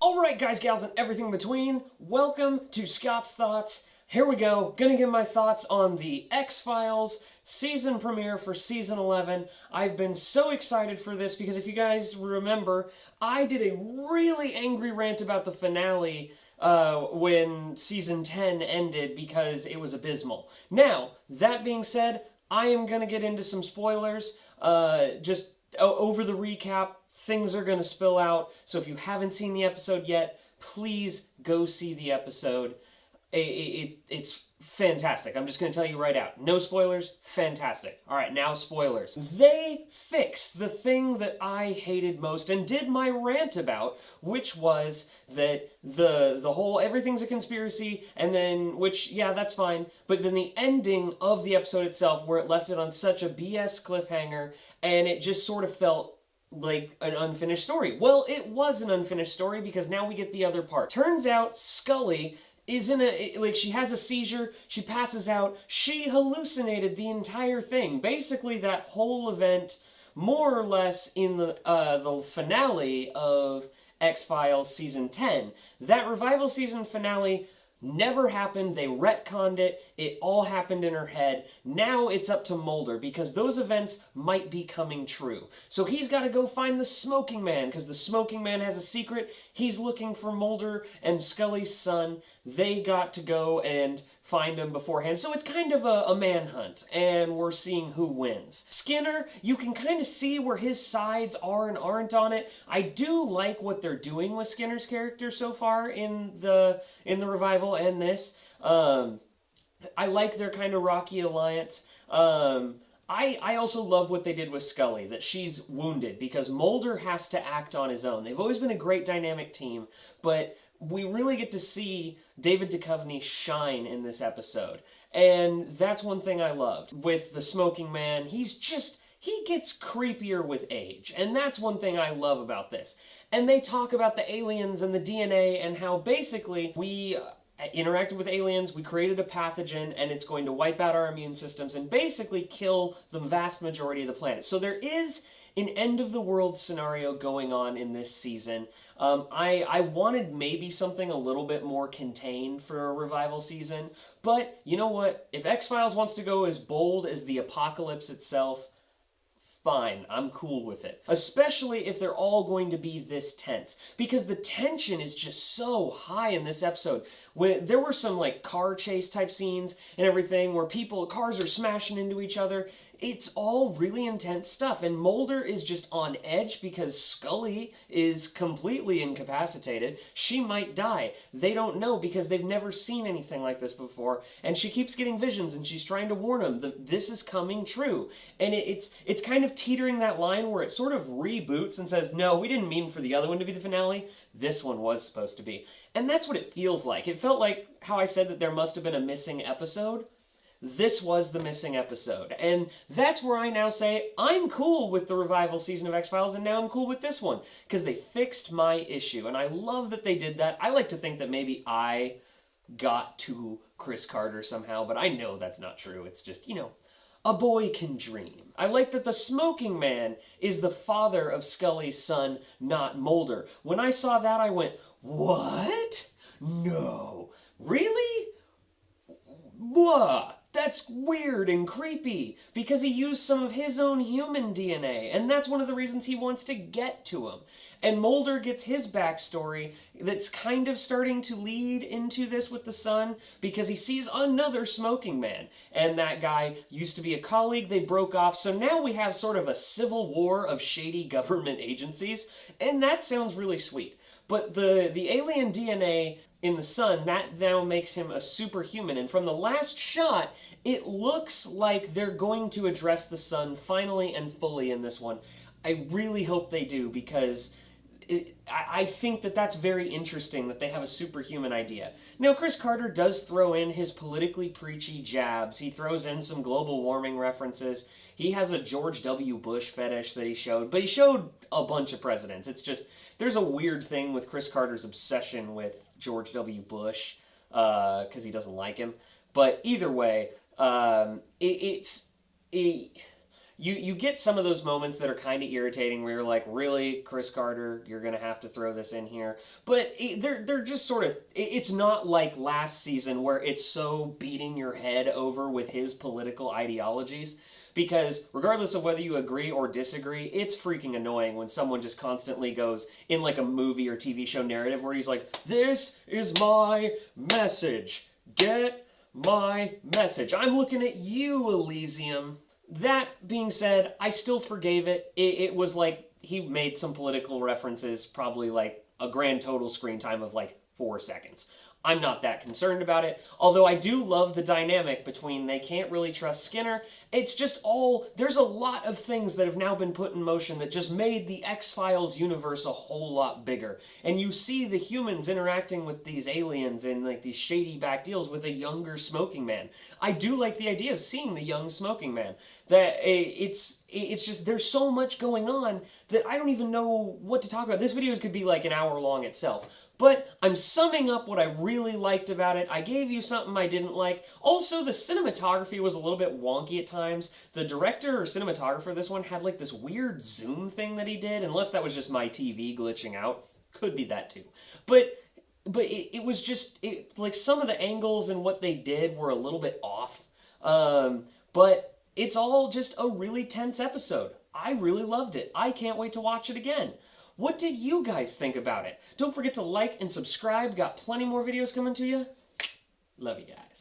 Alright guys, gals, and everything in between, welcome to Scott's Thoughts. Here we go, gonna give my thoughts on the X-Files season premiere for season 11. I've been so excited for this because if you guys remember, I did a really angry rant about the finale when season 10 ended because it was abysmal. Now, that being said, I am gonna get into some spoilers, just over the recap. Things are going to spill out, so if you haven't seen the episode yet, please go see the episode. It's fantastic. I'm just going to tell you right out. No spoilers, fantastic. Alright, now spoilers. They fixed the thing that I hated most and did my rant about, which was that the whole everything's a conspiracy, and then, which, yeah, that's fine, but then the ending of the episode itself, where it left it on such a BS cliffhanger, and it just sort of felt like an unfinished story. Well, it was an unfinished story because now we get the other part. Turns out Scully is she has a seizure, she passes out, she hallucinated the entire thing. Basically that whole event, more or less in the finale of X-Files season 10. That revival season finale never happened, they retconned it, it all happened in her head. Now it's up to Mulder, because those events might be coming true. So he's got to go find the Smoking Man, because the Smoking Man has a secret. He's looking for Mulder and Scully's son. They got to go and find him beforehand. So it's kind of a manhunt, and we're seeing who wins. Skinner, you can kind of see where his sides are and aren't on it. I do like what they're doing with Skinner's character so far in the revival and this. I like their kind of rocky alliance. I also love what they did with Scully, that she's wounded, because Mulder has to act on his own. They've always been a great dynamic team, but we really get to see David Duchovny shine in this episode. And that's one thing I loved. With the Smoking Man, he gets creepier with age. And that's one thing I love about this. And they talk about the aliens and the DNA and how basically we interacted with aliens, we created a pathogen, and it's going to wipe out our immune systems and basically kill the vast majority of the planet. So there is an end-of-the-world scenario going on in this season. I wanted maybe something a little bit more contained for a revival season, but you know what? If X-Files wants to go as bold as the apocalypse itself, fine, I'm cool with it. Especially if they're all going to be this tense. Because the tension is just so high in this episode. There were some like car chase type scenes and everything where cars are smashing into each other. It's all really intense stuff. And Mulder is just on edge because Scully is completely incapacitated. She might die. They don't know because they've never seen anything like this before. And she keeps getting visions and she's trying to warn him that this is coming true. And it's kind of teetering that line where it sort of reboots and says, no, we didn't mean for the other one to be the finale. This one was supposed to be. And that's what it feels like. It felt like how I said that there must have been a missing episode. This was the missing episode. And that's where I now say, I'm cool with the revival season of X-Files, and now I'm cool with this one. Because they fixed my issue, and I love that they did that. I like to think that maybe I got to Chris Carter somehow, but I know that's not true. It's just, a boy can dream. I like that the Smoking Man is the father of Scully's son, not Mulder. When I saw that, I went, what? No. Really? What? That's weird and creepy, because he used some of his own human DNA, and that's one of the reasons he wants to get to him. And Mulder gets his backstory that's kind of starting to lead into this with the son, because he sees another Smoking Man, and that guy used to be a colleague, they broke off, so now we have sort of a civil war of shady government agencies, and that sounds really sweet. But the alien DNA in the son, that now makes him a superhuman. And from the last shot, it looks like they're going to address the son finally and fully in this one. I really hope they do, because I think that that's very interesting that they have a superhuman idea. Now, Chris Carter does throw in his politically preachy jabs. He throws in some global warming references. He has a George W. Bush fetish that he showed, but he showed a bunch of presidents. It's just, there's a weird thing with Chris Carter's obsession with George W. Bush, because he doesn't like him. But either way, you get some of those moments that are kind of irritating where you're like, really, Chris Carter, you're gonna have to throw this in here. But they're just sort of, it's not like last season where it's so beating your head over with his political ideologies. Because regardless of whether you agree or disagree, it's freaking annoying when someone just constantly goes in like a movie or TV show narrative where he's like, this is my message. Get my message. I'm looking at you, Elysium. That being said, I still forgave it. It was like he made some political references, probably like a grand total screen time of like 4 seconds. I'm not that concerned about it, although I do love the dynamic between they can't really trust Skinner. It's just there's a lot of things that have now been put in motion that just made the X-Files universe a whole lot bigger. And you see the humans interacting with these aliens in like these shady back deals with a younger smoking man. I do like the idea of seeing the young smoking man. That it's just, there's so much going on that I don't even know what to talk about. This video could be like an hour long itself. But I'm summing up what I really liked about it. I gave you something I didn't like. Also, the cinematography was a little bit wonky at times. The director or cinematographer of this one had like this weird zoom thing that he did, unless that was just my TV glitching out. Could be that too. But it was just, like some of the angles and what they did were a little bit off. But it's all just a really tense episode. I really loved it. I can't wait to watch it again. What did you guys think about it? Don't forget to like and subscribe. Got plenty more videos coming to you. Love you guys.